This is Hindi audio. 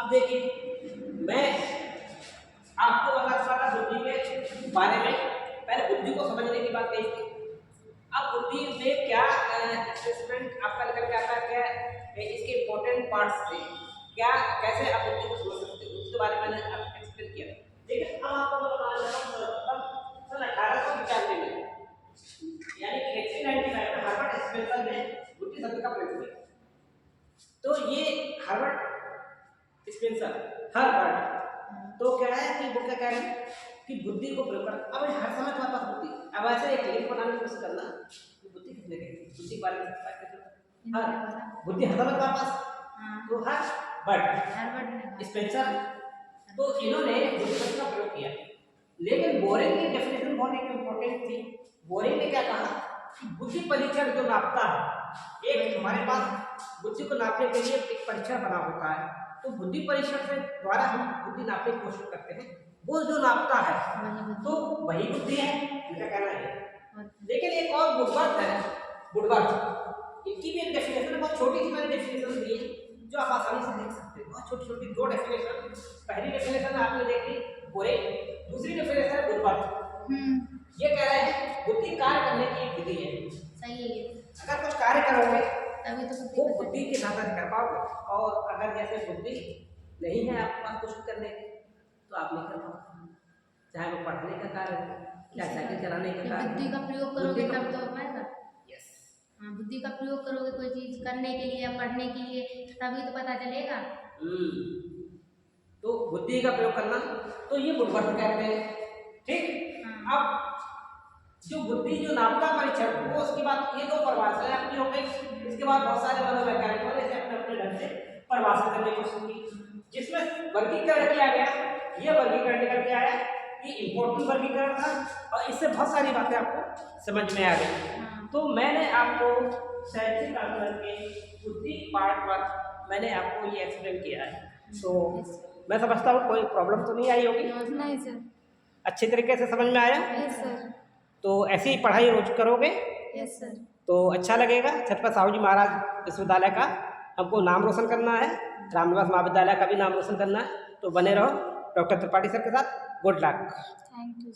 अब देखिए मैं आपको बता रहा था बुद्धि के बारे में। पहले बुद्धि को समझने की बात कही थी। अब बुद्धि में क्या असेसमेंट आपका निकल के आता है, क्या इसके इंपॉर्टेंट पार्ट्स थे, क्या कैसे आप बुद्धि को समझ सकते हो, उसके बारे में मैंने आपको एक्सप्लेन किया। लेकिन अब आपको बताना चाहता हूं सन 1895 में यानी कि 1895 में हार्वर्ड स्पेंसर ने बुद्धि शब्द का प्रयोग किया। तो ये हार्वर्ड स्पेंसर तो क्या है कि वो क्या कह रहे हैं कि बुद्धि को प्रयोग कर। अब हर समय तुम्हारे पास बुद्धि, अब ऐसे एक लिंक बनाने की कोशिश करना कि बुद्धि कितने की, बुद्धि के बारे में बात करते हैं। बुद्धि हर समय तुम्हारे पास, तो हार्वर्ड स्पेंसर, तो इन्होंने बुद्धि शब्द का प्रयोग किया। लेकिन बोरिंग की डेफिनेशन बहुत एक इंपॉर्टेंट थी। बोरिंग ने क्या कहा कि बुद्धि परीक्षण जो नापता है, एक हमारे पास बुद्धि को नापने के लिए एक परीक्षण बना होता है, तो बुद्धि परीक्षण से द्वारा हम बुद्धि नापने की कोशिश करते हैं। वो जो नापता है तो वही बुद्धि है, इनका कहना है। लेकिन एक और वुडवर्थ है, वुडवर्थ, इनकी भी एक डेफिनेशन बहुत छोटी सी मैंने डेफिनेशन दी है जो आप आसानी से देख सकते हैं। बहुत छोटी छोटी दो डेफिनेशन। पहली डेफिनेशन आपने देखी बोरिंग, दूसरी डेफिनेशन है वुडवर्थ। ये कह रहे हैं बुद्धि कार्य करने की एक विधि है। सही है। अगर कुछ कार्य करोगे तभी तो वो बुद्धि के साथ कर पाओगे, और अगर जैसे बुद्धि नहीं है आपके पास कुछ करने की तो आप नहीं कर पाओगे, चाहे वो पढ़ने का कार्य हो या साइकिल चलाने का कार्य। बुद्धि का प्रयोग करोगे तब तो पाएगा। यस, हाँ, बुद्धि का प्रयोग करोगे कोई चीज करने के लिए या पढ़ने के लिए, तभी तो पता चलेगा। तो बुद्धि का प्रयोग करना, तो ये वुडवर्थ कहते हैं। ठीक। अब जो बुद्धि जो नापता परीक्षण, वो उसकी बात, ये दो परिभाषाएं आपकी हो गई। इसके बाद बहुत सारे मनोवैज्ञानिकों ने इसे अपने अपने ढंग से परिभाषित करने की कोशिश की, जिसमें वर्गीकरण किया गया। ये वर्गीकरण निकल के आया, ये इंपॉर्टेंट वर्गीकरण था, और इससे बहुत सारी बातें आपको समझ में आ गई। तो मैंने आपको शैक्षिक आकलन के बुद्धि पार्ट पर मैंने आपको ये एक्सप्लेन किया है। तो मैं समझता हूँ कोई प्रॉब्लम तो नहीं आई होगी। नहीं सर। अच्छी तरीके से समझ में आया। Yes sir. तो ऐसी ही पढ़ाई रोज करोगे यस सर। तो अच्छा लगेगा। छत्रपति साहू जी महाराज विश्वविद्यालय का हमको नाम रोशन करना है, रामनिवास महाविद्यालय का भी नाम रोशन करना है। तो बने रहो डॉक्टर त्रिपाठी सर के साथ। Good luck. Thank you.